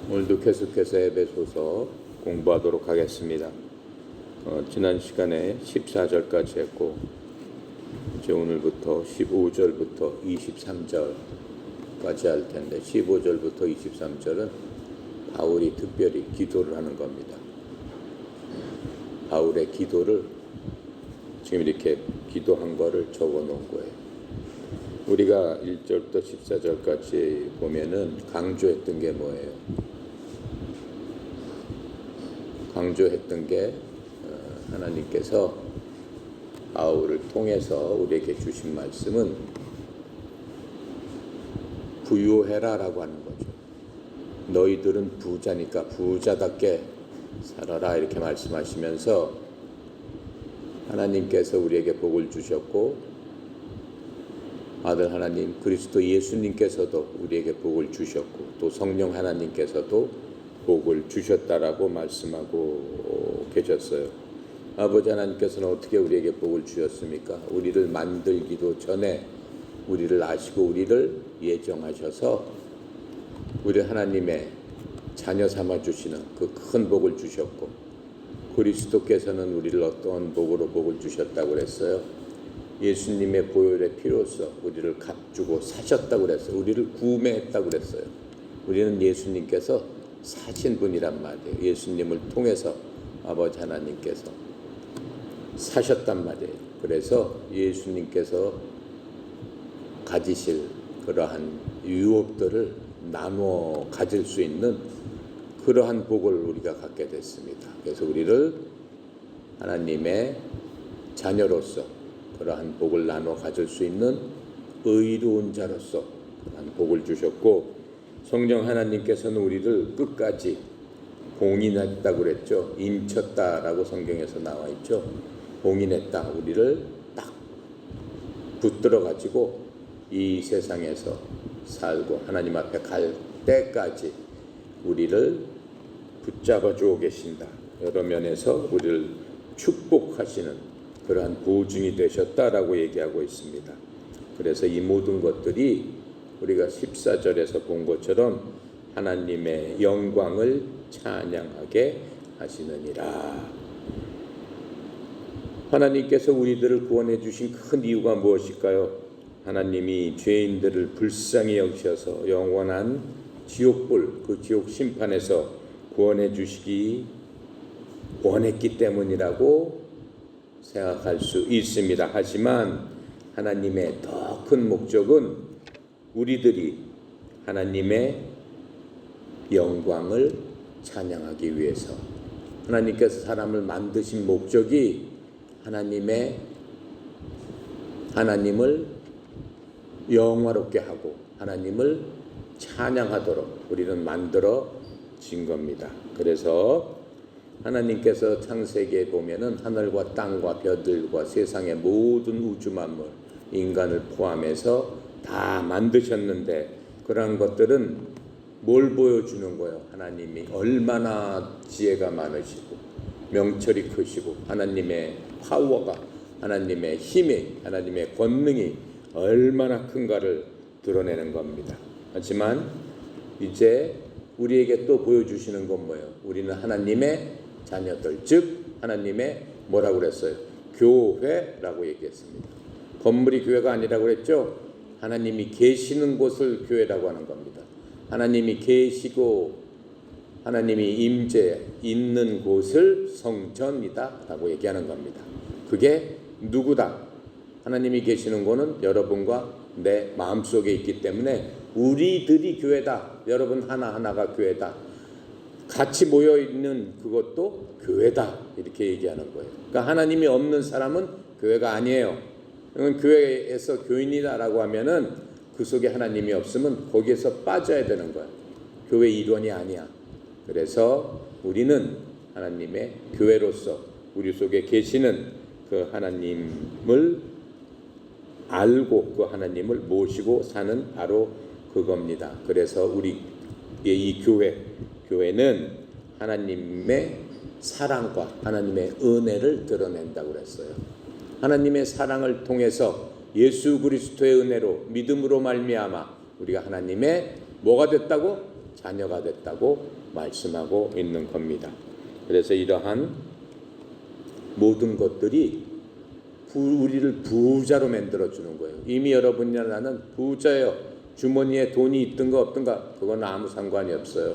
오늘도 계속해서 에베소서 공부하도록 하겠습니다. 지난 시간에 14절까지 했고 이제 오늘부터 15절부터 23절까지 할 텐데 15절부터 23절은 바울이 특별히 기도를 하는 겁니다. 바울의 기도를 지금 이렇게 기도한 거를 적어 놓은 거예요. 우리가 1절부터 14절까지 보면은 강조했던 게 뭐예요? 강조했던 게 하나님께서 바울을 통해서 우리에게 주신 말씀은 부유해라라고 하는 거죠. 너희들은 부자니까 부자답게 살아라 이렇게 말씀하시면서 하나님께서 우리에게 복을 주셨고 아들 하나님 그리스도 예수님께서도 우리에게 복을 주셨고 또 성령 하나님께서도 복을 주셨다라고 말씀하고 계셨어요. 아버지 하나님께서는 어떻게 우리에게 복을 주셨습니까? 우리를 만들기도 전에 우리를 아시고 우리를 예정하셔서 우리 하나님의 자녀 삼아 주시는 그 큰 복을 주셨고 그리스도께서는 우리를 어떤 복으로 복을 주셨다고 그랬어요? 예수님의 보혈의 피로써 우리를 값주고 사셨다고 그랬어요. 우리를 구매했다고 그랬어요. 우리는 예수님께서 사신 분이란 말이에요. 예수님을 통해서 아버지 하나님께서 사셨단 말이에요. 그래서 예수님께서 가지실 그러한 유업들을 나누어 가질 수 있는 그러한 복을 우리가 갖게 됐습니다. 그래서 우리를 하나님의 자녀로서 그러한 복을 나눠 가질 수 있는 의로운 자로서 그러한 복을 주셨고 성령 하나님께서는 우리를 끝까지 봉인했다고 그랬죠. 인쳤다라고 성경에서 나와 있죠. 봉인했다. 우리를 딱 붙들어 가지고 이 세상에서 살고 하나님 앞에 갈 때까지 우리를 붙잡아 주어 계신다. 여러 면에서 우리를 축복하시는 그러한 보증이 되셨다라고 얘기하고 있습니다. 그래서 이 모든 것들이 우리가 14절에서 본 것처럼 하나님의 영광을 찬양하게 하시느니라. 하나님께서 우리들을 구원해 주신 큰 이유가 무엇일까요? 하나님이 죄인들을 불쌍히 여기셔서 영원한 지옥불, 그 지옥 심판에서 구원해 주시기 원했기 때문이라고 생각할 수 있습니다. 하지만 하나님의 더 큰 목적은 우리들이 하나님의 영광을 찬양하기 위해서 하나님께서 사람을 만드신 목적이 하나님을 영화롭게 하고 하나님을 찬양하도록 우리는 만들어진 겁니다. 그래서 하나님께서 창세기에 보면은 하늘과 땅과 별들과 세상의 모든 우주 만물, 인간을 포함해서 다 만드셨는데 그러한 것들은 뭘 보여주는 거예요? 하나님이 얼마나 지혜가 많으시고 명철이 크시고 하나님의 파워가 하나님의 힘이 하나님의 권능이 얼마나 큰가를 드러내는 겁니다. 하지만 이제 우리에게 또 보여주시는 건 뭐예요? 우리는 하나님의 자녀들, 즉 하나님의 뭐라고 그랬어요? 교회라고 얘기했습니다. 건물이 교회가 아니라고 그랬죠? 하나님이 계시는 곳을 교회라고 하는 겁니다. 하나님이 계시고 하나님이 임재 있는 곳을 성전이다 라고 얘기하는 겁니다. 그게 누구다? 하나님이 계시는 곳은 여러분과 내 마음속에 있기 때문에 우리들이 교회다. 여러분 하나하나가 교회다. 같이 모여있는 그것도 교회다. 이렇게 얘기하는 거예요. 그러니까 하나님이 없는 사람은 교회가 아니에요. 교회에서 교인이다라고 하면은 그 속에 하나님이 없으면 거기에서 빠져야 되는 거예요. 교회 일원이 아니야. 그래서 우리는 하나님의 교회로서 우리 속에 계시는 그 하나님을 알고 그 하나님을 모시고 사는 바로 그겁니다. 그래서 우리의 이 교회는 하나님의 사랑과 하나님의 은혜를 드러낸다고 그랬어요. 하나님의 사랑을 통해서 예수 그리스도의 은혜로 믿음으로 말미암아 우리가 하나님의 뭐가 됐다고? 자녀가 됐다고 말씀하고 있는 겁니다. 그래서 이러한 모든 것들이 우리를 부자로 만들어주는 거예요. 이미 여러분이나 나는 부자예요. 주머니에 돈이 있든가 없든가 그건 아무 상관이 없어요.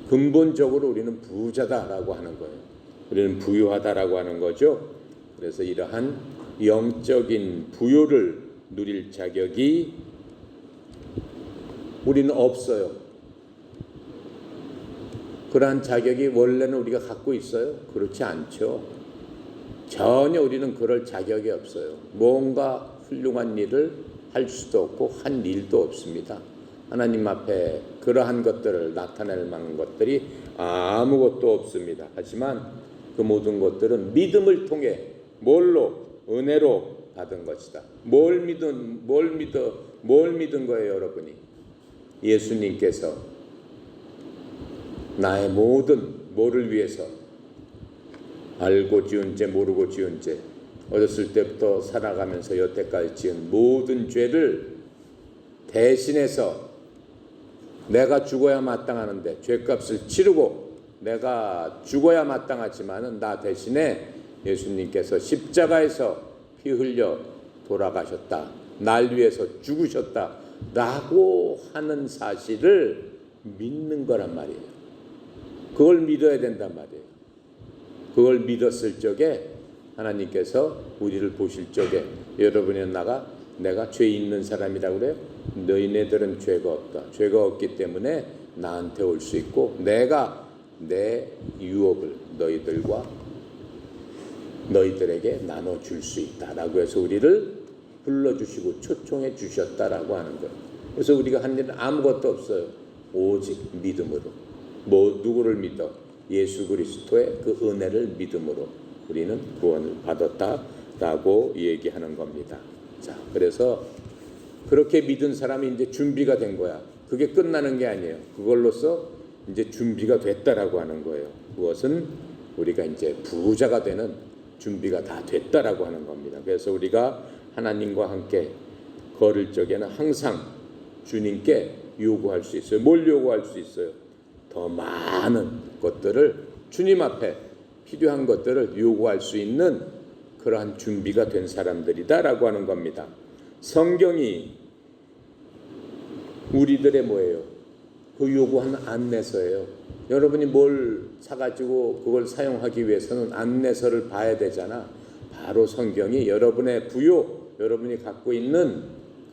근본적으로 우리는 부자다라고 하는 거예요. 우리는 부유하다라고 하는 거죠. 그래서 이러한 영적인 부요를 누릴 자격이 우리는 없어요. 그러한 자격이 원래는 우리가 갖고 있어요? 그렇지 않죠. 전혀 우리는 그럴 자격이 없어요. 뭔가 훌륭한 일을 할 수도 없고 한 일도 없습니다. 하나님 앞에 그러한 것들을 나타낼 만한 것들이 아무것도 없습니다. 하지만 그 모든 것들은 믿음을 통해 뭘로? 은혜로 받은 것이다. 뭘 믿은 거예요, 여러분이? 예수님께서 나의 모든 뭐를 위해서 알고 지은 죄 모르고 지은 죄 어렸을 때부터 살아가면서 여태까지 지은 모든 죄를 대신해서 내가 죽어야 마땅하는데 죄값을 치르고 내가 죽어야 마땅하지만은 나 대신에 예수님께서 십자가에서 피 흘려 돌아가셨다. 날 위해서 죽으셨다. 라고 하는 사실을 믿는 거란 말이에요. 그걸 믿어야 된단 말이에요. 그걸 믿었을 적에 하나님께서 우리를 보실 적에 여러분이나 내가 죄 있는 사람이라고 그래요? 너희네들은 죄가 없다. 죄가 없기 때문에 나한테 올 수 있고 내가 내 유업을 너희들에게 나눠줄 수 있다라고 해서 우리를 불러주시고 초청해 주셨다라고 하는 거예요. 그래서 우리가 한 일은 아무것도 없어요. 오직 믿음으로. 누구를 믿어? 예수 그리스도의 그 은혜를 믿음으로 우리는 구원을 받았다라고 얘기하는 겁니다. 자, 그래서 그렇게 믿은 사람이 이제 준비가 된 거야. 그게 끝나는 게 아니에요. 그걸로써 이제 준비가 됐다라고 하는 거예요. 그것은 우리가 이제 부자가 되는 준비가 다 됐다라고 하는 겁니다. 그래서 우리가 하나님과 함께 걸을 적에는 항상 주님께 요구할 수 있어요. 뭘 요구할 수 있어요? 더 많은 것들을 주님 앞에 필요한 것들을 요구할 수 있는 그러한 준비가 된 사람들이다라고 하는 겁니다. 성경이 우리들의 뭐예요? 그 요구하는 안내서예요. 여러분이 뭘 사가지고 그걸 사용하기 위해서는 안내서를 봐야 되잖아. 바로 성경이 여러분의 부요, 여러분이 갖고 있는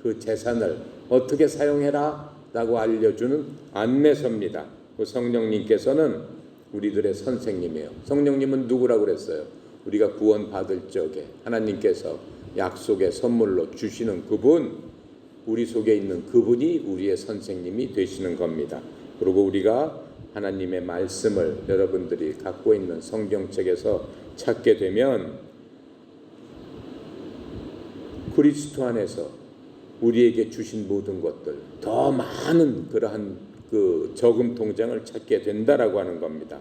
그 재산을 어떻게 사용해라 라고 알려주는 안내서입니다. 그 성령님께서는 우리들의 선생님이에요. 성령님은 누구라고 그랬어요? 우리가 구원 받을 적에 하나님께서 약속의 선물로 주시는 그분, 우리 속에 있는 그분이 우리의 선생님이 되시는 겁니다. 그리고 우리가 하나님의 말씀을 여러분들이 갖고 있는 성경책에서 찾게 되면 그리스도 안에서 우리에게 주신 모든 것들, 더 많은 그러한 그 저금 통장을 찾게 된다라고 하는 겁니다.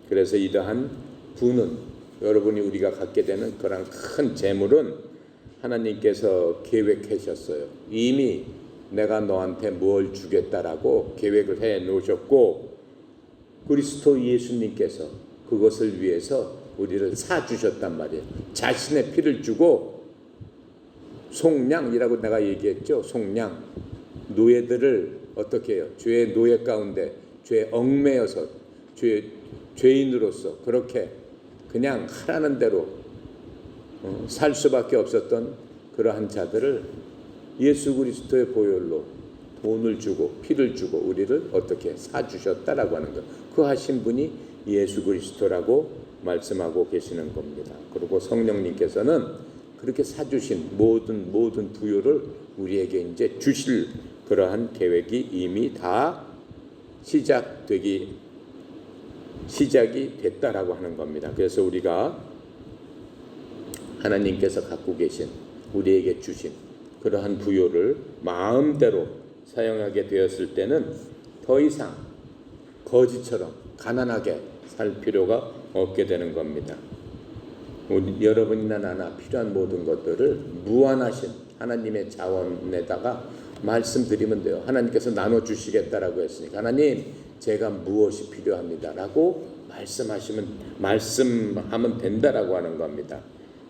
그래서 이러한 부는 여러분이 우리가 갖게 되는 그런 큰 재물은 하나님께서 계획하셨어요. 이미 내가 너한테 뭘 주겠다라고 계획을 해 놓으셨고 그리스도 예수님께서 그것을 위해서 우리를 사주셨단 말이에요. 자신의 피를 주고 속량이라고 내가 얘기했죠. 속량. 노예들을 어떻게 해요? 죄의 노예 가운데 죄에 얽매여서 죄인으로서 그렇게 그냥 하라는 대로 살 수밖에 없었던 그러한 자들을 예수 그리스도의 보혈로 돈을 주고 피를 주고 우리를 어떻게 사주셨다라고 하는 것. 그 하신 분이 예수 그리스도라고 말씀하고 계시는 겁니다. 그리고 성령님께서는 그렇게 사주신 모든 부요를 우리에게 이제 주실 그러한 계획이 이미 다 시작이 됐다라고 하는 겁니다. 그래서 우리가 하나님께서 갖고 계신 우리에게 주신 그러한 부요를 마음대로 사용하게 되었을 때는 더 이상 거지처럼 가난하게 살 필요가 없게 되는 겁니다. 여러분이나 나나 필요한 모든 것들을 무한하신 하나님의 자원에다가 말씀드리면 돼요. 하나님께서 나눠주시겠다라고 했으니까 하나님 제가 무엇이 필요합니다라고 말씀하면 된다라고 하는 겁니다.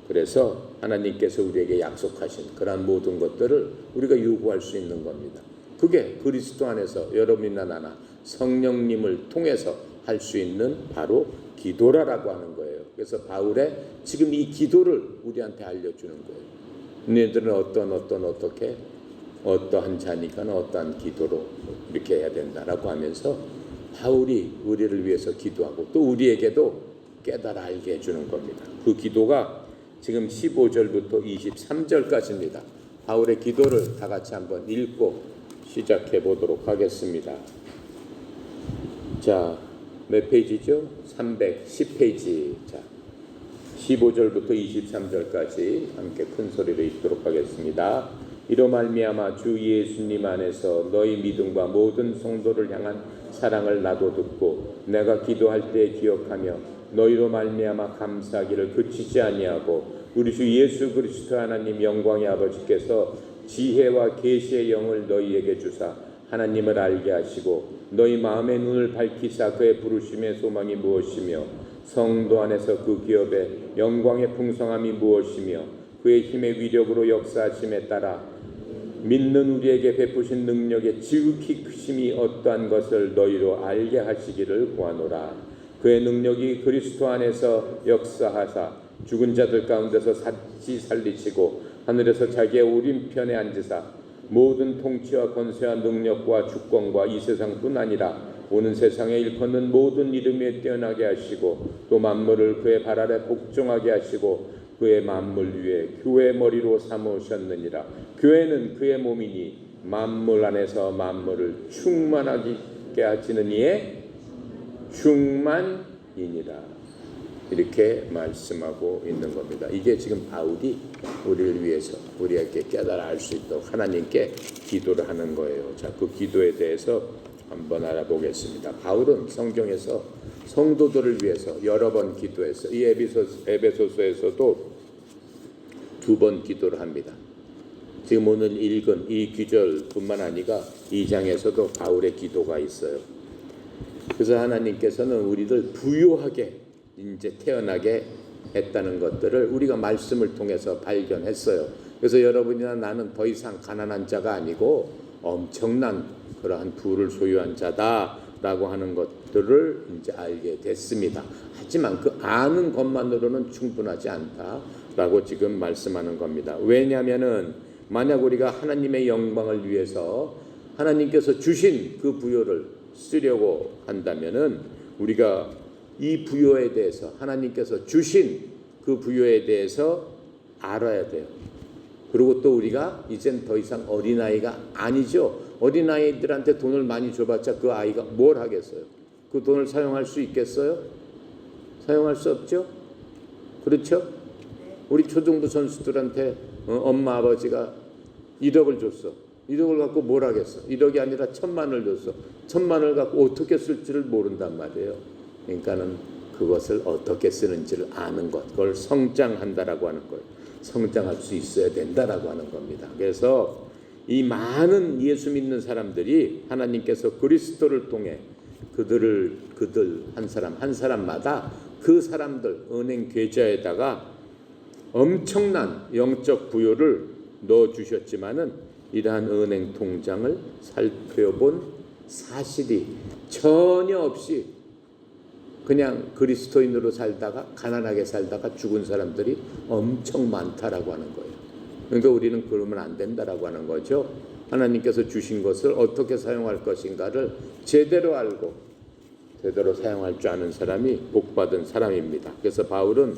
그래서 하나님께서 우리에게 약속하신 그러한 모든 것들을 우리가 요구할 수 있는 겁니다. 그게 그리스도 안에서 여러분이나 나나 성령님을 통해서 할 수 있는 바로 기도라고 하는 거예요. 그래서 바울의 지금 이 기도를 우리한테 알려주는 거예요. 너희들은 어떻게 어떠한 자니까 어떠한 기도로 이렇게 해야 된다라고 하면서 바울이 우리를 위해서 기도하고 또 우리에게도 깨달아 알게 해주는 겁니다. 그 기도가 지금 15절부터 23절까지입니다. 바울의 기도를 다 같이 한번 읽고 시작해 보도록 하겠습니다. 자, 몇 페이지죠? 310페이지. 자, 15절부터 23절까지 함께 큰 소리로 읽도록 하겠습니다. 이로 말미암아 주 예수님 안에서 너희 믿음과 모든 성도를 향한 사랑을 나도 듣고 내가 기도할 때 기억하며 너희로 말미암아 감사하기를 그치지 아니하고 우리 주 예수 그리스도 하나님 영광의 아버지께서 지혜와 계시의 영을 너희에게 주사 하나님을 알게 하시고 너희 마음의 눈을 밝히사 그의 부르심의 소망이 무엇이며 성도 안에서 그 기업의 영광의 풍성함이 무엇이며 그의 힘의 위력으로 역사하심에 따라 믿는 우리에게 베푸신 능력의 지극히 크심이 어떠한 것을 너희로 알게 하시기를 구하노라. 그의 능력이 그리스도 안에서 역사하사 죽은 자들 가운데서 다시 살리시고 하늘에서 자기의 오른편에 앉으사 모든 통치와 권세와 능력과 주권과 이 세상뿐 아니라 오는 세상에 일컫는 모든 이름에 뛰어나게 하시고 또 만물을 그의 발 아래 복종하게 하시고 그의 만물 위에 교회의 머리로 삼으셨느니라. 교회는 그의 몸이니 만물 안에서 만물을 충만하게 하시는 이의 충만이니라. 이렇게 말씀하고 있는 겁니다. 이게 지금 바울이 우리를 위해서 우리에게 깨달아 알 수 있도록 하나님께 기도를 하는 거예요. 자, 그 기도에 대해서 한번 알아보겠습니다. 바울은 성경에서 성도들을 위해서 여러 번 기도했어요. 이 에베소서에서도 2번 기도를 합니다. 지금 오늘 읽은 이 구절뿐만 아니라 2장에서도 바울의 기도가 있어요. 그래서 하나님께서는 우리를 부유하게 이제 태어나게 했다는 것들을 우리가 말씀을 통해서 발견했어요. 그래서 여러분이나 나는 더 이상 가난한 자가 아니고 엄청난 그러한 부를 소유한 자다라고 하는 것들을 이제 알게 됐습니다. 하지만 그 아는 것만으로는 충분하지 않다라고 지금 말씀하는 겁니다. 왜냐하면은 만약 우리가 하나님의 영광을 위해서 하나님께서 주신 그 부여를 쓰려고 한다면은 우리가 이 부여에 대해서 하나님께서 주신 그 부여에 대해서 알아야 돼요. 그리고 또 우리가 이젠 더 이상 어린아이가 아니죠. 어린아이들한테 돈을 많이 줘봤자 그 아이가 뭘 하겠어요? 그 돈을 사용할 수 있겠어요? 사용할 수 없죠? 그렇죠? 우리 초등부 선수들한테 엄마 아버지가 1억을 줬어. 1억을 갖고 뭘 하겠어? 1억이 아니라 1,000만을 줬어. 1,000만을 갖고 어떻게 쓸지를 모른단 말이에요. 그러니까는 그것을 어떻게 쓰는지를 아는 것, 그걸 성장한다라고 하는 거예요. 성장할 수 있어야 된다라고 하는 겁니다. 그래서 이 많은 예수 믿는 사람들이 하나님께서 그리스도를 통해 그들 한 사람 한 사람마다 그 사람들 은행 계좌에다가 엄청난 영적 부여를 넣어 주셨지만은 이러한 은행 통장을 살펴본 사실이 전혀 없이 그냥 그리스도인으로 살다가 가난하게 살다가 죽은 사람들이 엄청 많다라고 하는 거예요. 그러니까 우리는 그러면 안 된다라고 하는 거죠. 하나님께서 주신 것을 어떻게 사용할 것인가를 제대로 알고 제대로 사용할 줄 아는 사람이 복받은 사람입니다. 그래서 바울은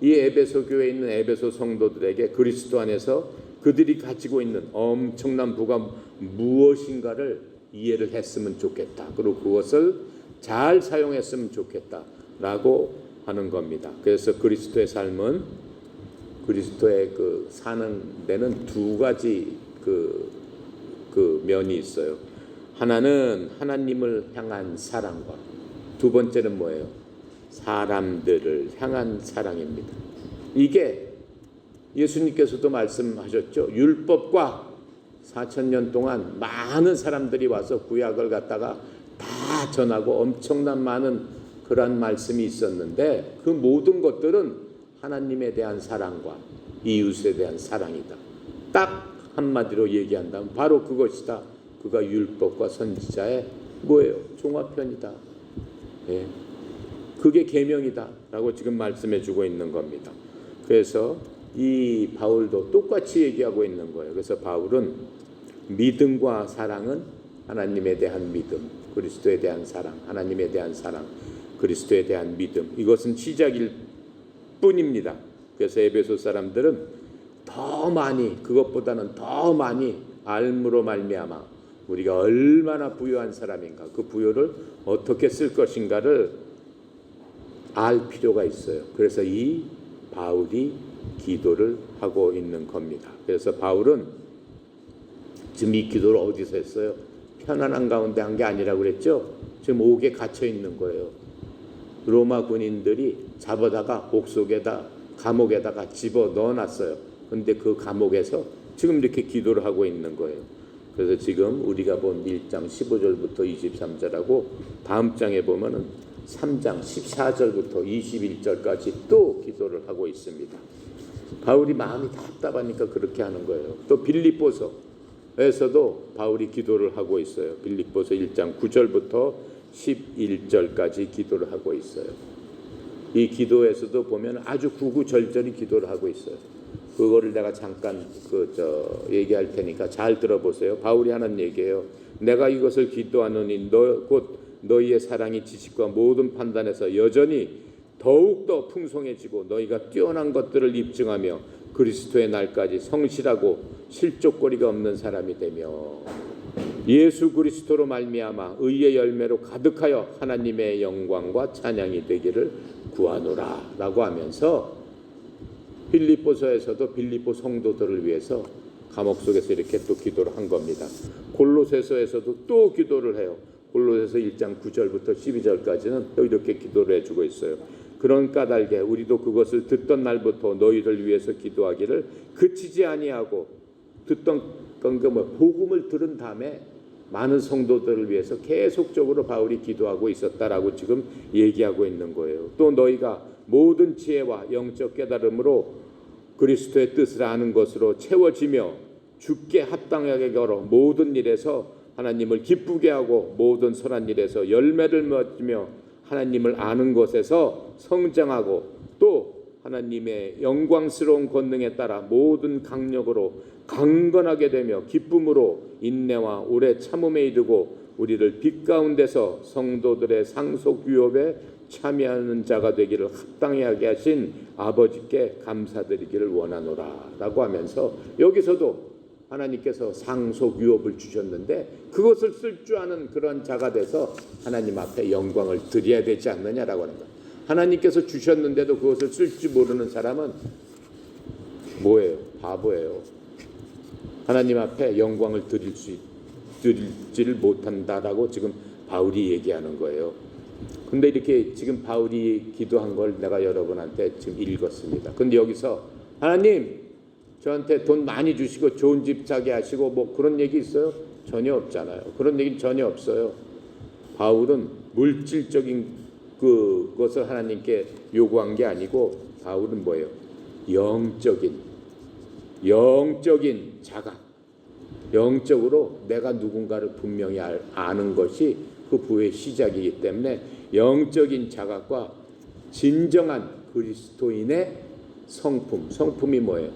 이 에베소 교회에 있는 에베소 성도들에게 그리스도 안에서 그들이 가지고 있는 엄청난 부가 무엇인가를 이해를 했으면 좋겠다. 그리고 그것을 잘 사용했으면 좋겠다라고 하는 겁니다. 그래서 그리스도의 삶은 그리스도의 그 사는 데는 두 가지 그 면이 있어요. 하나는 하나님을 향한 사랑과 두 번째는 뭐예요? 사람들을 향한 사랑입니다. 이게 예수님께서도 말씀하셨죠. 율법과 4,000년 동안 많은 사람들이 와서 구약을 갖다가 다 전하고 엄청난 많은 그러한 말씀이 있었는데 그 모든 것들은 하나님에 대한 사랑과 이웃에 대한 사랑이다. 딱 한마디로 얘기한다면 바로 그것이다. 그가 율법과 선지자의 뭐예요? 종합편이다. 예. 그게 계명이다 라고 지금 말씀해 주고 있는 겁니다. 그래서 이 바울도 똑같이 얘기하고 있는 거예요. 그래서 바울은 믿음과 사랑은 하나님에 대한 믿음, 그리스도에 대한 사랑, 하나님에 대한 사랑, 그리스도에 대한 믿음, 이것은 시작일 뿐입니다. 그래서 에베소 사람들은 더 많이, 그것보다는 더 많이 알므로 말미암아 우리가 얼마나 부유한 사람인가, 그 부유를 어떻게 쓸 것인가를 알 필요가 있어요. 그래서 이 바울이 기도를 하고 있는 겁니다. 그래서 바울은 지금 이 기도를 어디서 했어요? 편안한 가운데 한 게 아니라고 그랬죠? 지금 옥에 갇혀 있는 거예요. 로마 군인들이 잡아다가 옥속에다 감옥에다가 집어 넣어놨어요. 근데 그 감옥에서 지금 이렇게 기도를 하고 있는 거예요. 그래서 지금 우리가 본 1장 15절부터 23절하고 다음 장에 보면은 3장 14절부터 21절까지 또 기도를 하고 있습니다. 바울이 마음이 답답하니까 그렇게 하는 거예요. 또 빌립보서에서도 바울이 기도를 하고 있어요. 빌립보서 1장 9절부터 11절까지 기도를 하고 있어요. 이 기도에서도 보면 아주 구구절절히 기도를 하고 있어요. 그거를 내가 잠깐 얘기할 테니까 잘 들어보세요. 바울이 하는 얘기예요. 내가 이것을 기도하노니 곧 너희의 사랑이 지식과 모든 판단에서 여전히 더욱더 풍성해지고 너희가 뛰어난 것들을 입증하며 그리스도의 날까지 성실하고 실족거리가 없는 사람이 되며 예수 그리스도로 말미암아 의의 열매로 가득하여 하나님의 영광과 찬양이 되기를 구하노라 라고 하면서 빌립보서에서도 빌립보 성도들을 위해서 감옥 속에서 이렇게 또 기도를 한 겁니다. 골로새서에서도 또 기도를 해요. 골로새서 1장 9절부터 12절까지는 또 이렇게 기도를 해주고 있어요. 그런 까닭에 우리도 그것을 듣던 날부터 너희를 위해서 기도하기를 그치지 아니하고 듣던 건가 복음을 들은 다음에 많은 성도들을 위해서 계속적으로 바울이 기도하고 있었다라고 지금 얘기하고 있는 거예요. 또 너희가 모든 지혜와 영적 깨달음으로 그리스도의 뜻을 아는 것으로 채워지며 주께 합당하게 걸어 모든 일에서 하나님을 기쁘게 하고 모든 선한 일에서 열매를 맺으며 하나님을 아는 것에서 성장하고 또 하나님의 영광스러운 권능에 따라 모든 강력으로 강건하게 되며 기쁨으로 인내와 오래 참음에 이르고 우리를 빛 가운데서 성도들의 상속 유업에 참여하는 자가 되기를 합당하게 하신 아버지께 감사드리기를 원하노라 라고 하면서 여기서도 하나님께서 상속 유업을 주셨는데 그것을 쓸 줄 아는 그런 자가 돼서 하나님 앞에 영광을 드려야 되지 않느냐라고 하는 거예요. 하나님께서 주셨는데도 그것을 쓸 줄 모르는 사람은 뭐예요? 바보예요. 하나님 앞에 영광을 드리지를 못한다라고 지금 바울이 얘기하는 거예요. 근데 이렇게 지금 바울이 기도한 걸 내가 여러분한테 지금 읽었습니다. 근데 여기서 하나님 저한테 돈 많이 주시고 좋은 집 사게 하시고 뭐 그런 얘기 있어요? 전혀 없잖아요. 그런 얘기는 전혀 없어요. 바울은 물질적인 그것을 하나님께 요구한 게 아니고 바울은 뭐예요? 영적인 자각, 영적으로 내가 누군가를 분명히 아는 것이 그 부의 시작이기 때문에 영적인 자각과 진정한 그리스도인의 성품이 뭐예요?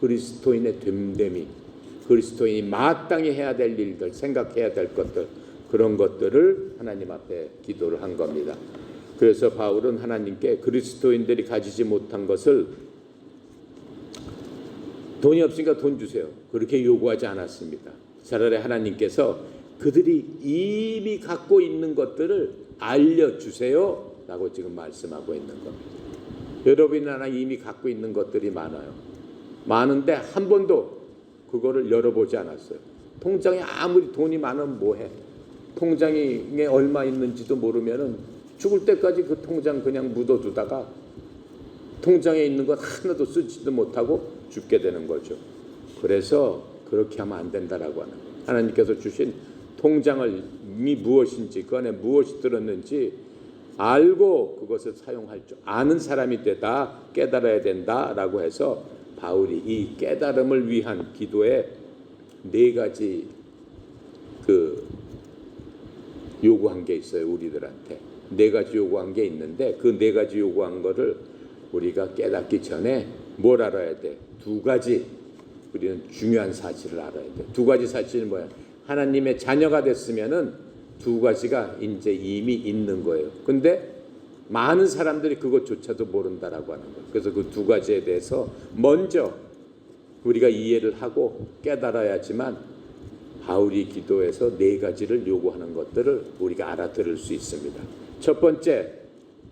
그리스도인의 됨됨이, 그리스도인이 마땅히 해야 될 일들, 생각해야 될 것들, 그런 것들을 하나님 앞에 기도를 한 겁니다. 그래서 바울은 하나님께 그리스도인들이 가지지 못한 것을 돈이 없으니까 돈 주세요. 그렇게 요구하지 않았습니다. 차라리 하나님께서 그들이 이미 갖고 있는 것들을 알려주세요 라고 지금 말씀하고 있는 겁니다. 여러분이나 이미 갖고 있는 것들이 많은데 한 번도 그거를 열어보지 않았어요. 통장에 아무리 돈이 많으면 뭐해? 통장에 얼마 있는지도 모르면은 죽을 때까지 그 통장 그냥 묻어두다가 통장에 있는 것 하나도 쓰지도 못하고 죽게 되는 거죠. 그래서 그렇게 하면 안 된다라고 하는 거예요. 하나님께서 주신 통장을 이 무엇인지 그 안에 무엇이 들었는지 알고 그것을 사용할 줄 아는 사람이 되다 깨달아야 된다라고 해서 바울이 이 깨달음을 위한 기도에 4가지 요구한 게 있어요. 우리들한테 4가지 요구한 게 있는데 그 4가지 요구한 거를 우리가 깨닫기 전에 뭘 알아야 돼? 2가지 우리는 중요한 사실을 알아야 돼. 2가지 사실은 뭐야? 하나님의 자녀가 됐으면은 2가지가 이제 이미 있는 거예요. 근데 많은 사람들이 그것조차도 모른다라고 하는 거예요. 그래서 그 2가지에 대해서 먼저 우리가 이해를 하고 깨달아야지만 바울이 기도에서 4가지를 요구하는 것들을 우리가 알아들을 수 있습니다. 첫 번째,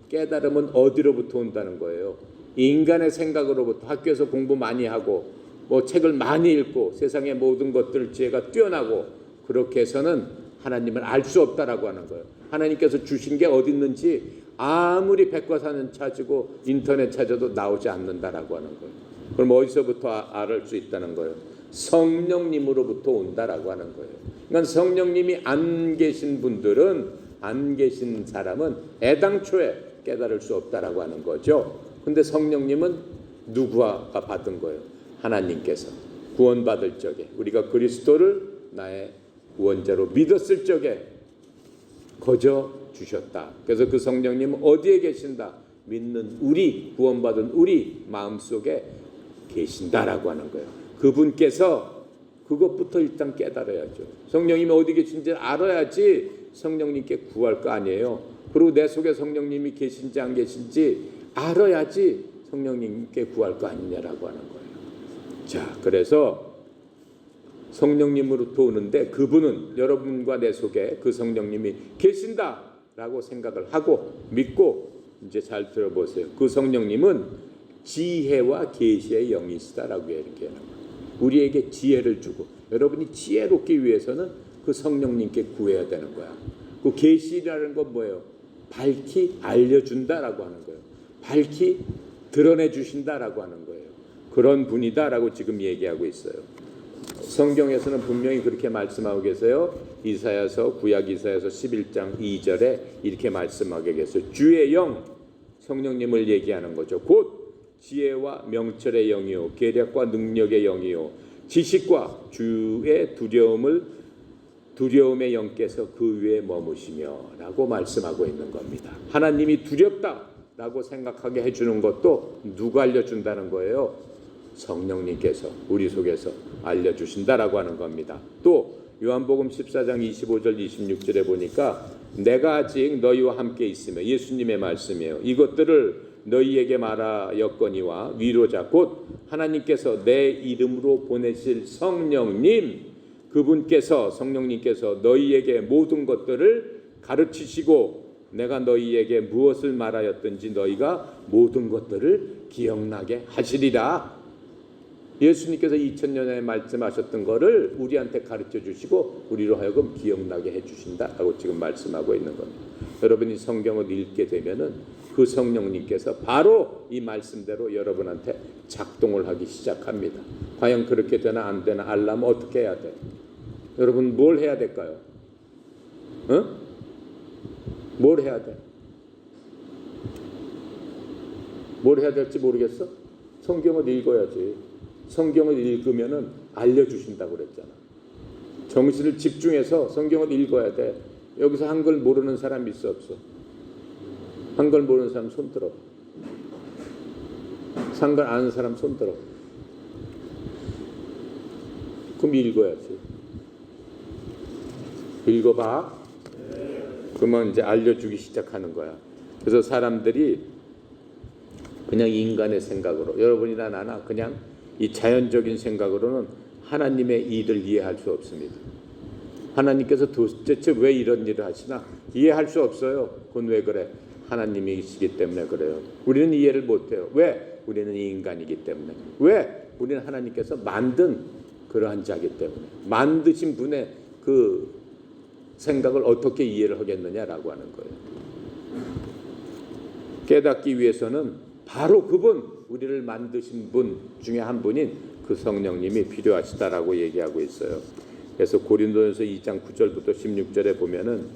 깨달음은 어디로부터 온다는 거예요? 인간의 생각으로부터. 학교에서 공부 많이 하고 뭐 책을 많이 읽고 세상의 모든 것들 지혜가 뛰어나고 그렇게 해서는 하나님을 알 수 없다라고 하는 거예요. 하나님께서 주신 게 어디 있는지 아무리 백과사전 찾고 인터넷 찾아도 나오지 않는다라고 하는 거예요. 그럼 어디서부터 알을 수 있다는 거예요? 성령님으로부터 온다라고 하는 거예요. 그러니까 성령님이 안 계신 분들은, 안 계신 사람은 애당초에 깨달을 수 없다라고 하는 거죠. 근데 성령님은 누구가 받은 거예요? 하나님께서 구원받을 적에, 우리가 그리스도를 나의 구원자로 믿었을 적에 거저 주셨다. 그래서 그 성령님은 어디에 계신다? 믿는 우리, 구원받은 우리 마음속에 계신다라고 하는 거예요. 그분께서 그것부터 일단 깨달아야죠. 성령님이 어디 계신지 알아야지 성령님께 구할 거 아니에요. 그리고 내 속에 성령님이 계신지 안 계신지 알아야지 성령님께 구할 거 아니냐라고 하는 거예요. 자, 그래서 성령님으로부터 오는데 그분은 여러분과 내 속에 그 성령님이 계신다라고 생각을 하고 믿고, 이제 잘 들어보세요. 그 성령님은 지혜와 계시의 영이시다라고 이렇게 해요. 우리에게 지혜를 주고, 여러분이 지혜롭기 위해서는 그 성령님께 구해야 되는 거야. 그 계시라는 건 뭐예요? 밝히 알려준다라고 하는 거예요. 밝히 드러내 주신다라고 하는 거예요. 그런 분이다라고 지금 얘기하고 있어요. 성경에서는 분명히 그렇게 말씀하고 계세요. 이사야서, 구약 이사야서 11장 2절에 이렇게 말씀하고 계세요. 주의 영, 성령님을 얘기하는 거죠. 곧 지혜와 명철의 영이요, 계략과 능력의 영이요, 지식과 주의 두려움의 영께서 그 위에 머무시며 라고 말씀하고 있는 겁니다. 하나님이 두렵다라고 생각하게 해주는 것도 누가 알려준다는 거예요? 성령님께서 우리 속에서 알려주신다라고 하는 겁니다. 또 요한복음 14장 25절 26절에 보니까 내가 아직 너희와 함께 있으며, 예수님의 말씀이에요. 이것들을 너희에게 말하였거니와 위로자 곧 하나님께서 내 이름으로 보내실 성령님, 그분께서, 성령님께서 너희에게 모든 것들을 가르치시고 내가 너희에게 무엇을 말하였든지 너희가 모든 것들을 기억나게 하시리라. 예수님께서 2000년에 말씀하셨던 거를 우리한테 가르쳐 주시고 우리로 하여금 기억나게 해주신다라고 지금 말씀하고 있는 겁니다. 여러분이 성경을 읽게 되면은 그 성령님께서 바로 이 말씀대로 여러분한테 작동을 하기 시작합니다. 과연 그렇게 되나 안 되나 알려면 어떻게 해야 돼? 여러분 뭘 해야 될까요? 뭘 해야 돼? 뭘 해야 될지 모르겠어? 성경을 읽어야지. 성경을 읽으면은 알려주신다고 그랬잖아. 정신을 집중해서 성경을 읽어야 돼. 여기서 한글 모르는 사람 있어 없어? 한글 모르는 사람 손 들어. 한글 아는 사람 손 들어. 그럼 읽어야지. 읽어봐. 그러면 이제 알려주기 시작하는 거야. 그래서 사람들이 그냥 인간의 생각으로, 여러분이나 나나 그냥 이 자연적인 생각으로는 하나님의 일을 이해할 수 없습니다. 하나님께서 도대체 왜 이런 일을 하시나 이해할 수 없어요. 그건 왜 그래? 하나님이시기 때문에 그래요. 우리는 이해를 못해요. 왜? 우리는 인간이기 때문에. 왜? 우리는 하나님께서 만든 그러한 자이기 때문에. 만드신 분의 그 생각을 어떻게 이해를 하겠느냐라고 하는 거예요. 깨닫기 위해서는 바로 그분, 우리를 만드신 분 중에 한 분인 그 성령님이 필요하시다라고 얘기하고 있어요. 그래서 고린도전서 2장 9절부터 16절에 보면은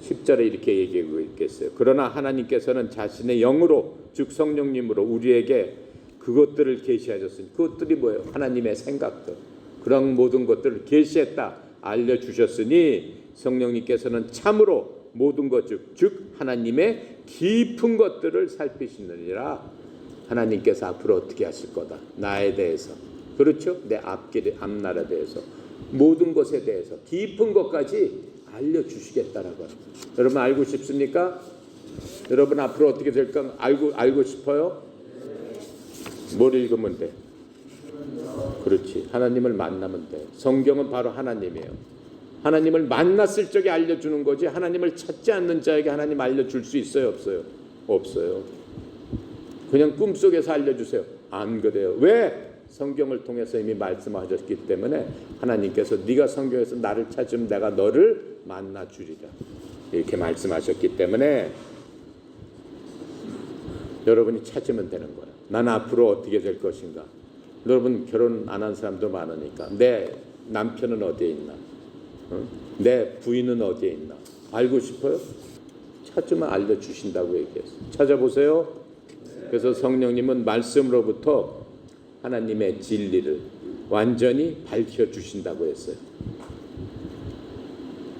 10절에 이렇게 얘기하고 있겠어요. 그러나 하나님께서는 자신의 영으로 즉 성령님으로 우리에게 그것들을 계시하셨으니, 그것들이 뭐예요? 하나님의 생각들, 그런 모든 것들을 계시했다, 알려주셨으니 성령님께서는 참으로 모든 것 즉 하나님의 깊은 것들을 살피시느니라. 하나님께서 앞으로 어떻게 하실 거다, 나에 대해서, 그렇죠? 내 앞날에 대해서, 모든 것에 대해서 깊은 것까지 알려주시겠다라고 합니다. 여러분 알고 싶습니까? 여러분 앞으로 어떻게 될까 알고 싶어요? 뭘 읽으면 돼? 그렇지, 하나님을 만나면 돼. 성경은 바로 하나님이에요. 하나님을 만났을 적에 알려주는 거지, 하나님을 찾지 않는 자에게 하나님 알려줄 수 있어요? 없어요? 없어요. 그냥 꿈속에서 알려주세요. 안 그래요. 왜? 성경을 통해서 이미 말씀하셨기 때문에 하나님께서 네가 성경에서 나를 찾으면 내가 너를 만나주리라, 이렇게 말씀하셨기 때문에 여러분이 찾으면 되는 거예요. 난 앞으로 어떻게 될 것인가. 여러분 결혼 안 한 사람도 많으니까 내 남편은 어디에 있나, 내 부인은 어디에 있나 알고 싶어요? 찾으면 알려주신다고 얘기했어요. 찾아보세요. 그래서 성령님은 말씀으로부터 하나님의 진리를 완전히 밝혀주신다고 했어요.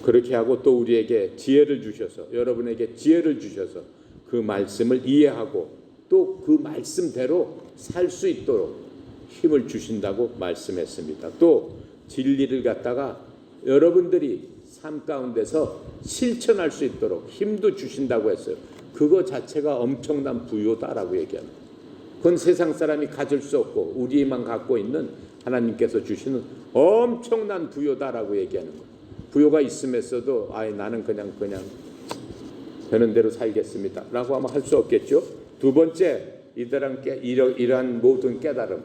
그렇게 하고 또 우리에게 지혜를 주셔서, 여러분에게 지혜를 주셔서 그 말씀을 이해하고 또 그 말씀대로 살 수 있도록 힘을 주신다고 말씀했습니다. 또 진리를 갖다가 여러분들이 삶 가운데서 실천할 수 있도록 힘도 주신다고 했어요. 그거 자체가 엄청난 부요다라고 얘기합니다. 그건 세상 사람이 가질 수 없고 우리만 갖고 있는 하나님께서 주시는 엄청난 부요다라고 얘기하는 거예요. 부요가 있으면서도 나는 그냥 되는 대로 살겠습니다 라고 하면 할 수 없겠죠. 두 번째, 이러한 모든 깨달음,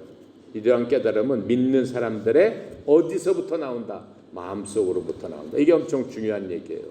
이러한 깨달음은 믿는 사람들의 어디서부터 나온다? 마음속으로부터 나온다. 이게 엄청 중요한 얘기예요.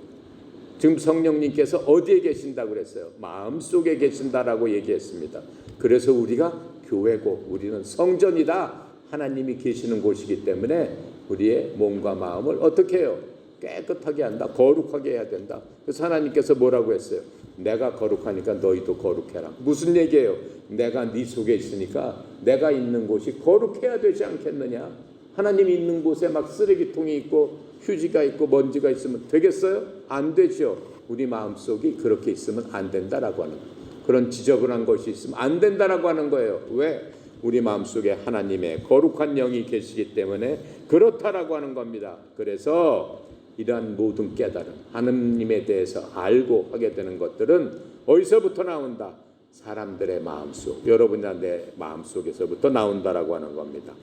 지금 성령님께서 어디에 계신다고 그랬어요? 마음속에 계신다라고 얘기했습니다. 그래서 우리가 교회고 우리는 성전이다, 하나님이 계시는 곳이기 때문에 우리의 몸과 마음을 어떻게 해요? 깨끗하게 한다, 거룩하게 해야 된다. 그래서 하나님께서 뭐라고 했어요? 내가 거룩하니까 너희도 거룩해라. 무슨 얘기예요? 내가 네 속에 있으니까 내가 있는 곳이 거룩해야 되지 않겠느냐. 하나님이 있는 곳에 막 쓰레기통이 있고 휴지가 있고 먼지가 있으면 되겠어요? 안 되죠. 우리 마음속이 그렇게 있으면 안 된다라고 하는 거예요. 그런 지저분한 것이 있으면 안 된다라고 하는 거예요. 왜? 우리 마음속에 하나님의 거룩한 영이 계시기 때문에 그렇다라고 하는 겁니다. 그래서 이러한 모든 깨달음, 하나님에 대해서 알고 하게 되는 것들은 어디서부터 나온다? 사람들의 마음속, 여러분이나 내 마음속에서부터 나온다라고 하는 겁니다.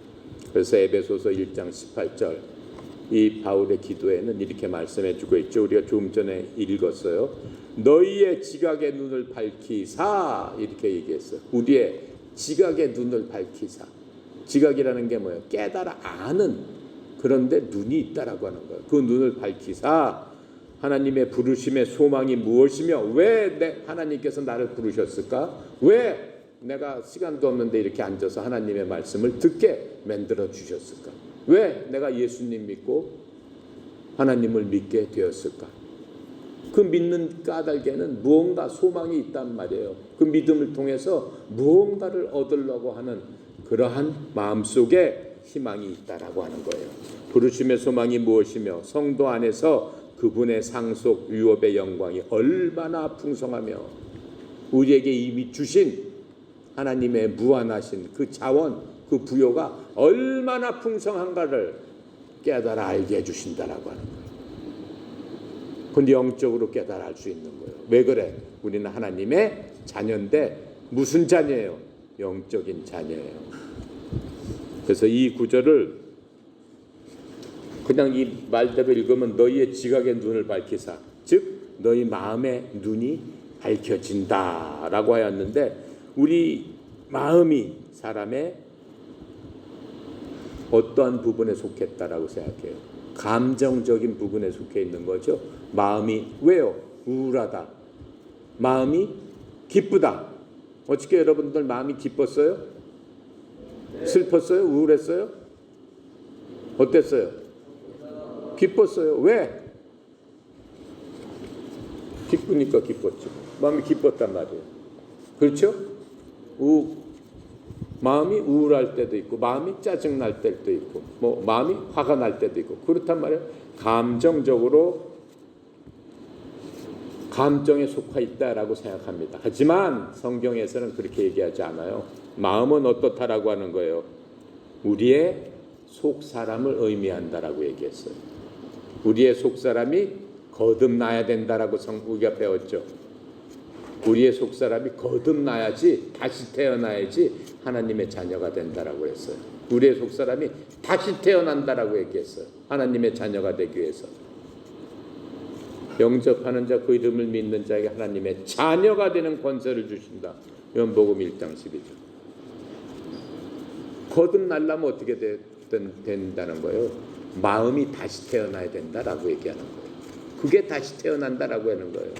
그래서 에베소서 1장 18절, 이 바울의 기도에는 이렇게 말씀해 주고 있죠. 우리가 조금 전에 읽었어요. 너희의 지각의 눈을 밝히사, 이렇게 얘기했어요. 우리의 지각의 눈을 밝히사. 지각이라는 게 뭐예요? 깨달아 아는, 그런데 눈이 있다라고 하는 거예요. 그 눈을 밝히사 하나님의 부르심의 소망이 무엇이며 왜 하나님께서 나를 부르셨을까? 왜 내가 시간도 없는데 이렇게 앉아서 하나님의 말씀을 듣게 만들어 주셨을까? 왜 내가 예수님 믿고 하나님을 믿게 되었을까? 그 믿는 까닭에는 무언가 소망이 있단 말이에요. 그 믿음을 통해서 무언가를 얻으려고 하는 그러한 마음속에 희망이 있다라고 하는 거예요. 부르심의 소망이 무엇이며 성도 안에서 그분의 상속 유업의 영광이 얼마나 풍성하며 우리에게 이미 주신 하나님의 무한하신 그 자원, 그 부요가 얼마나 풍성한가를 깨달아 알게 해주신다라고 하는 거예요. 근데 영적으로 깨달아 알 수 있는 거예요. 왜 그래? 우리는 하나님의 자녀인데 무슨 자녀예요? 영적인 자녀예요. 그래서 이 구절을 그냥 이 말대로 읽으면 너희의 지각의 눈을 밝히사, 즉 너희 마음의 눈이 밝혀진다라고 하였는데, 우리 마음이 사람의 어떠한 부분에 속했다라고 생각해요? 감정적인 부분에 속해 있는 거죠. 마음이 왜요? 우울하다, 마음이 기쁘다. 어떻게 여러분들 마음이 기뻤어요? 슬펐어요? 우울했어요? 어땠어요? 기뻤어요. 왜? 기쁘니까 기뻤죠. 마음이 기뻤단 말이에요. 그렇죠? 마음이 우울할 때도 있고, 마음이 짜증날 때도 있고, 뭐 마음이 화가 날 때도 있고, 그렇단 말이에요. 감정적으로 감정에 속해 있다라고 생각합니다. 하지만 성경에서는 그렇게 얘기하지 않아요. 마음은 어떻다라고 하는 거예요. 우리의 속 사람을 의미한다라고 얘기했어요. 우리의 속 사람이 거듭나야 된다라고 우리가 배웠죠. 우리의 속 사람이 거듭나야지, 다시 태어나야지 하나님의 자녀가 된다라고 했어요. 우리의 속 사람이 다시 태어난다라고 얘기했어요. 하나님의 자녀가 되기 위해서. 영접하는 자, 그 이름을 믿는 자에게 하나님의 자녀가 되는 권세를 주신다. 요한복음 1장 12절. 거듭나려면 어떻게 된다는 거예요? 마음이 다시 태어나야 된다라고 얘기하는 거예요. 그게 다시 태어난다라고 하는 거예요.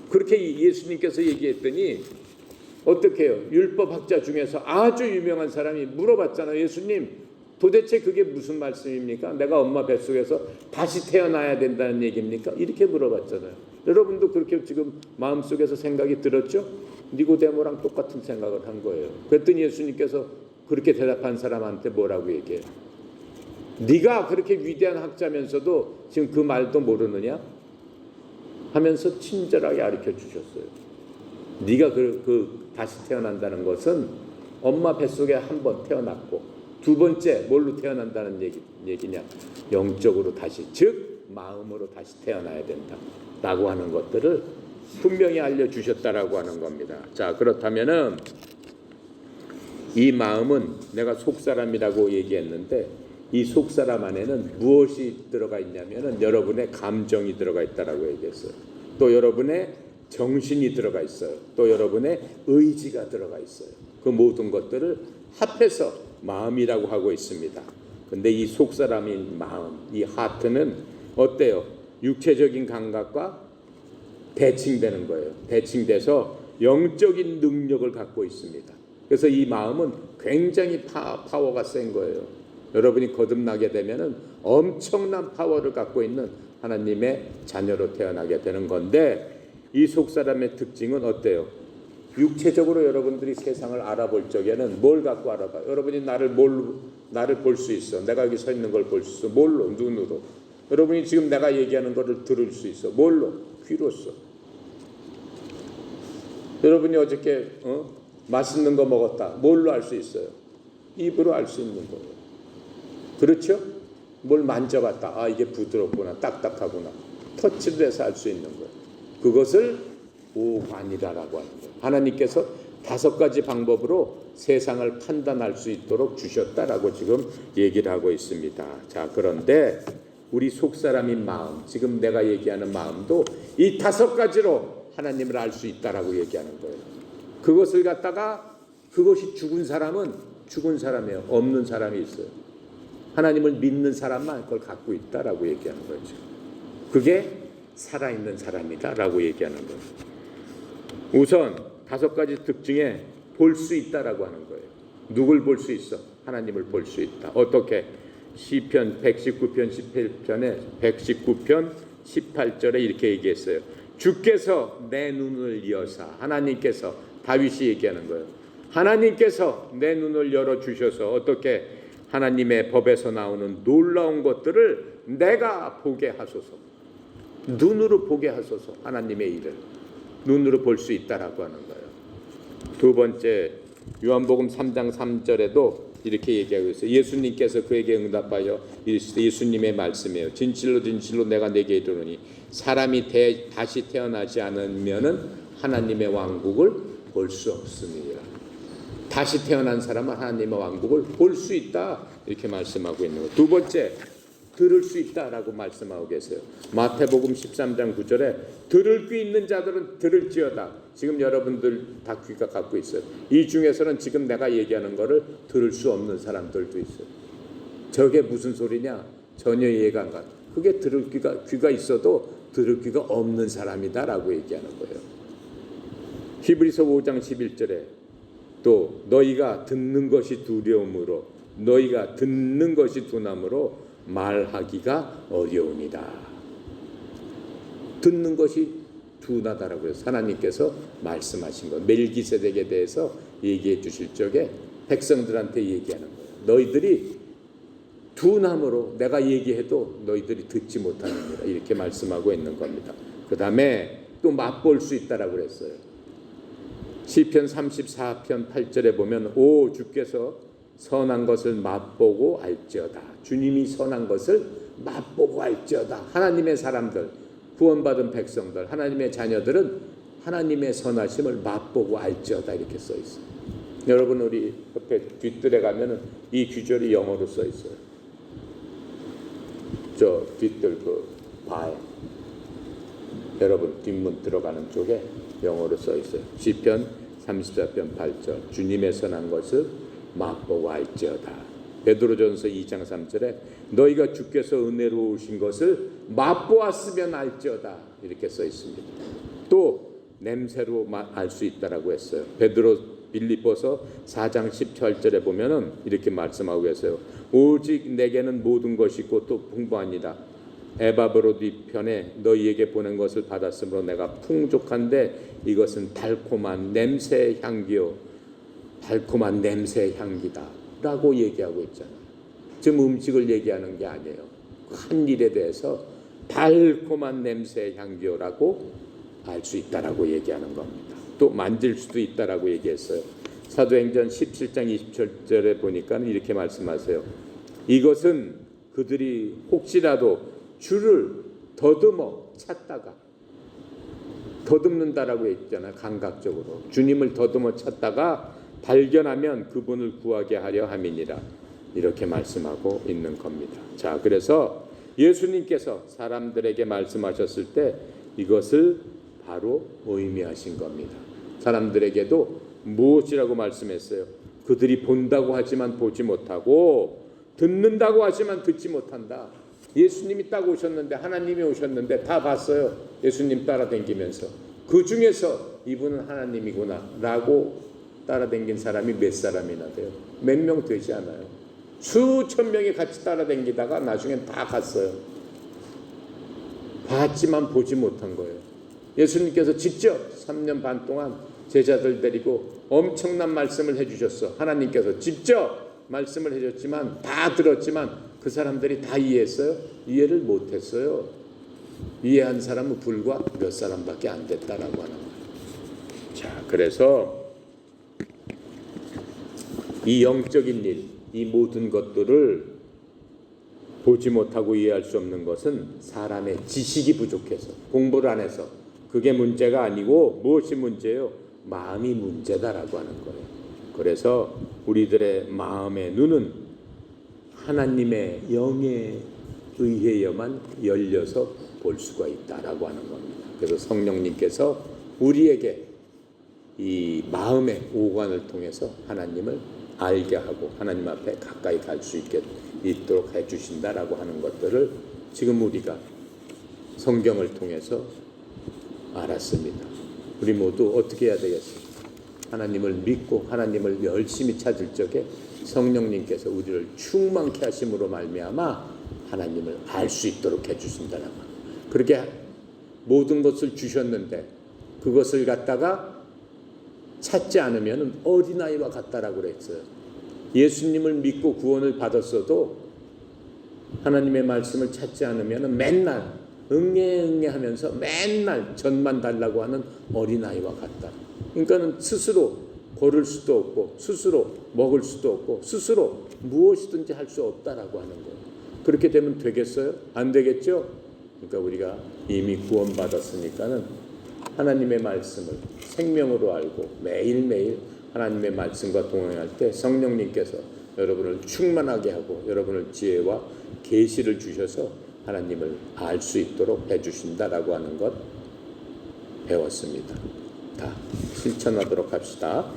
그렇게 예수님께서 얘기했더니 어떻게 해요? 율법학자 중에서 아주 유명한 사람이 물어봤잖아요. 예수님, 도대체 그게 무슨 말씀입니까? 내가 엄마 뱃속에서 다시 태어나야 된다는 얘기입니까? 이렇게 물어봤잖아요. 여러분도 그렇게 지금 마음속에서 생각이 들었죠? 니고데모랑 똑같은 생각을 한 거예요. 그랬더니 예수님께서 그렇게 대답한 사람한테 뭐라고 얘기해요? 네가 그렇게 위대한 학자면서도 지금 그 말도 모르느냐? 하면서 친절하게 가르쳐 주셨어요. 네가 다시 태어난다는 것은 엄마 뱃속에 한 번 태어났고, 두 번째 뭘로 태어난다는 얘기냐? 영적으로 다시, 즉 마음으로 다시 태어나야 된다라고 하는 것들을 분명히 알려주셨다라고 하는 겁니다. 자, 그렇다면은 이 마음은 내가 속사람이라고 얘기했는데, 이 속사람 안에는 무엇이 들어가 있냐면은 여러분의 감정이 들어가 있다라고 얘기했어요. 또 여러분의 정신이 들어가 있어요. 또 여러분의 의지가 들어가 있어요. 그 모든 것들을 합해서 마음이라고 하고 있습니다. 근데 이 속사람인 마음, 이 하트는 어때요? 육체적인 감각과 대칭되는 거예요. 대칭돼서 영적인 능력을 갖고 있습니다. 그래서 이 마음은 굉장히 파워가 센 거예요. 여러분이 거듭나게 되면은 엄청난 파워를 갖고 있는 하나님의 자녀로 태어나게 되는 건데, 이 속사람의 특징은 어때요? 육체적으로 여러분들이 세상을 알아볼 적에는 뭘 갖고 알아봐요? 여러분이 나를 볼 수 있어. 내가 여기 서 있는 걸 볼 수 있어. 뭘로? 눈으로. 여러분이 지금 내가 얘기하는 거를 들을 수 있어. 뭘로? 귀로써. 여러분이 어저께 맛있는 거 먹었다. 뭘로 알 수 있어요? 입으로 알 수 있는 거예요. 그렇죠? 뭘 만져봤다. 아, 이게 부드럽구나, 딱딱하구나. 터치를 해서 알 수 있는 거예요. 그것을 오관이라고 하는 거예요. 하나님께서 5가지 방법으로 세상을 판단할 수 있도록 주셨다라고 지금 얘기를 하고 있습니다. 자, 그런데 우리 속사람인 마음, 지금 내가 얘기하는 마음도 이 5가지로 하나님을 알 수 있다라고 얘기하는 거예요. 그것을 갖다가, 그것이 죽은 사람은 죽은 사람이에요. 없는 사람이 있어요. 하나님을 믿는 사람만 그걸 갖고 있다라고 얘기하는 거죠. 그게 살아있는 사람이다라고 얘기하는 거예요. 우선 5가지 특징에 볼 수 있다라고 하는 거예요. 누굴 볼 수 있어? 하나님을 볼 수 있다. 어떻게? 시편 119편 18편에 119편 18절에 이렇게 얘기했어요. 주께서 내 눈을 여사, 하나님께서, 다윗이 얘기하는 거예요. 하나님께서 내 눈을 열어주셔서 어떻게? 하나님의 법에서 나오는 놀라운 것들을 내가 보게 하소서. 눈으로 보게 하소서. 하나님의 일을 눈으로 볼 수 있다라고 하는 거예요. 두 번째, 요한복음 3장 3절에도 이렇게 얘기하고 있어요. 예수님께서 그에게 응답하여 이르시되, 예수님의 말씀이에요. 진실로 진실로 내가 내게 이르노니 사람이 다시 태어나지 않으면은 하나님의 왕국을 볼 수 없습니다. 다시 태어난 사람은 하나님의 왕국을 볼 수 있다, 이렇게 말씀하고 있는 거예요. 두 번째, 들을 수 있다라고 말씀하고 계세요. 마태복음 13장 9절에 들을 귀 있는 자들은 들을지어다. 지금 여러분들 다 귀가 갖고 있어요. 이 중에서는 지금 내가 얘기하는 거를 들을 수 없는 사람들도 있어요. 저게 무슨 소리냐? 전혀 이해가 안 가. 그게 들을 귀가 있어도 들을 귀가 없는 사람이다라고 얘기하는 거예요. 히브리서 5장 11절에 또 너희가 듣는 것이 두려움으로 너희가 듣는 것이 둔함으로 말하기가 어려우니라. 듣는 것이 둔하다라고 해서 하나님께서 말씀하신 것. 멜기세덱에 대해서 얘기해 주실 적에 백성들한테 얘기하는 거예요. 너희들이 둔함으로 내가 얘기해도 너희들이 듣지 못하느니라 이렇게 말씀하고 있는 겁니다. 그 다음에 또 맛볼 수 있다라고 그랬어요. 시편 34편 8절에 보면 오 주께서 선한 것을 맛보고 알지어다. 주님이 선한 것을 맛보고 알지어다. 하나님의 사람들, 구원받은 백성들, 하나님의 자녀들은 하나님의 선하심을 맛보고 알지어다 이렇게 써 있어요. 여러분 우리 옆에 뒷뜰에 가면은 이 규절이 영어로 써 있어요. 저 뒷뜰 그 바에 여러분 뒷문 들어가는 쪽에 영어로 써 있어요. 시편 34편 8절 주님의 선한 것을 맛보고 알지어다. 베드로전서 2장 3절에 너희가 주께서 은혜로우신 것을 맛보았으면 알지어다 이렇게 써 있습니다. 또 냄새로 알 수 있다라고 했어요. 빌립보서 4장 18절에 보면은 이렇게 말씀하고 계세요. 오직 내게는 모든 것이 있고 또 풍부하니라. 에바브로 뒤편에 너희에게 보낸 것을 받았으므로 내가 풍족한데 이것은 달콤한 냄새의 향기요 달콤한 냄새의 향기다 라고 얘기하고 있잖아요. 지금 음식을 얘기하는 게 아니에요. 한 일에 대해서 달콤한 냄새의 향기요라고 알 수 있다라고 얘기하는 겁니다. 또 만질 수도 있다라고 얘기했어요. 사도행전 17장 27절에 보니까 이렇게 말씀하세요. 이것은 그들이 혹시라도 주를 더듬어 찾다가 더듬는다라고 했잖아요. 감각적으로 주님을 더듬어 찾다가 발견하면 그분을 구하게 하려 함이니라 이렇게 말씀하고 있는 겁니다. 자, 그래서 예수님께서 사람들에게 말씀하셨을 때 이것을 바로 의미하신 겁니다. 사람들에게도 무엇이라고 말씀했어요? 그들이 본다고 하지만 보지 못하고 듣는다고 하지만 듣지 못한다. 예수님이 딱 오셨는데 하나님이 오셨는데 다 봤어요. 예수님 따라다니면서 그 중에서 이분은 하나님이구나 라고 따라다닌 사람이 몇 사람이나 돼요? 몇 명 되지 않아요. 수천 명이 같이 따라다니다가 나중엔 다 갔어요. 봤지만 보지 못한 거예요. 예수님께서 직접 3년 반 동안 제자들 데리고 엄청난 말씀을 해주셨어. 하나님께서 직접 말씀을 해줬지만 다 들었지만 그 사람들이 다 이해했어요? 이해를 못했어요. 이해한 사람은 불과 몇 사람밖에 안 됐다라고 하는 거예요. 자, 그래서 이 영적인 일, 이 모든 것들을 보지 못하고 이해할 수 없는 것은 사람의 지식이 부족해서 공부를 안 해서 그게 문제가 아니고 무엇이 문제예요? 마음이 문제다라고 하는 거예요. 그래서 우리들의 마음의 눈은 하나님의 영에 의해야만 열려서 볼 수가 있다라고 하는 겁니다. 그래서 성령님께서 우리에게 이 마음의 오관을 통해서 하나님을 알게 하고 하나님 앞에 가까이 갈 수 있도록 해주신다라고 하는 것들을 지금 우리가 성경을 통해서 알았습니다. 우리 모두 어떻게 해야 되겠습니까? 하나님을 믿고 하나님을 열심히 찾을 적에 성령님께서 우리를 충만케 하심으로 말미암아 하나님을 알 수 있도록 해주신다라고. 그렇게 모든 것을 주셨는데 그것을 갖다가 찾지 않으면 어린아이와 같다라고 그랬어요. 예수님을 믿고 구원을 받았어도 하나님의 말씀을 찾지 않으면 맨날 응애 하면서 맨날 전만 달라고 하는 어린아이와 같다. 그러니까는 스스로 걸을 수도 없고 스스로 먹을 수도 없고 스스로 무엇이든지 할 수 없다라고 하는 거예요. 그렇게 되면 되겠어요? 안 되겠죠? 그러니까 우리가 이미 구원받았으니까는 하나님의 말씀을 생명으로 알고 매일매일 하나님의 말씀과 동행할 때 성령님께서 여러분을 충만하게 하고 여러분을 지혜와 계시를 주셔서 하나님을 알 수 있도록 해주신다라고 하는 것 배웠습니다. 다 실천하도록 합시다.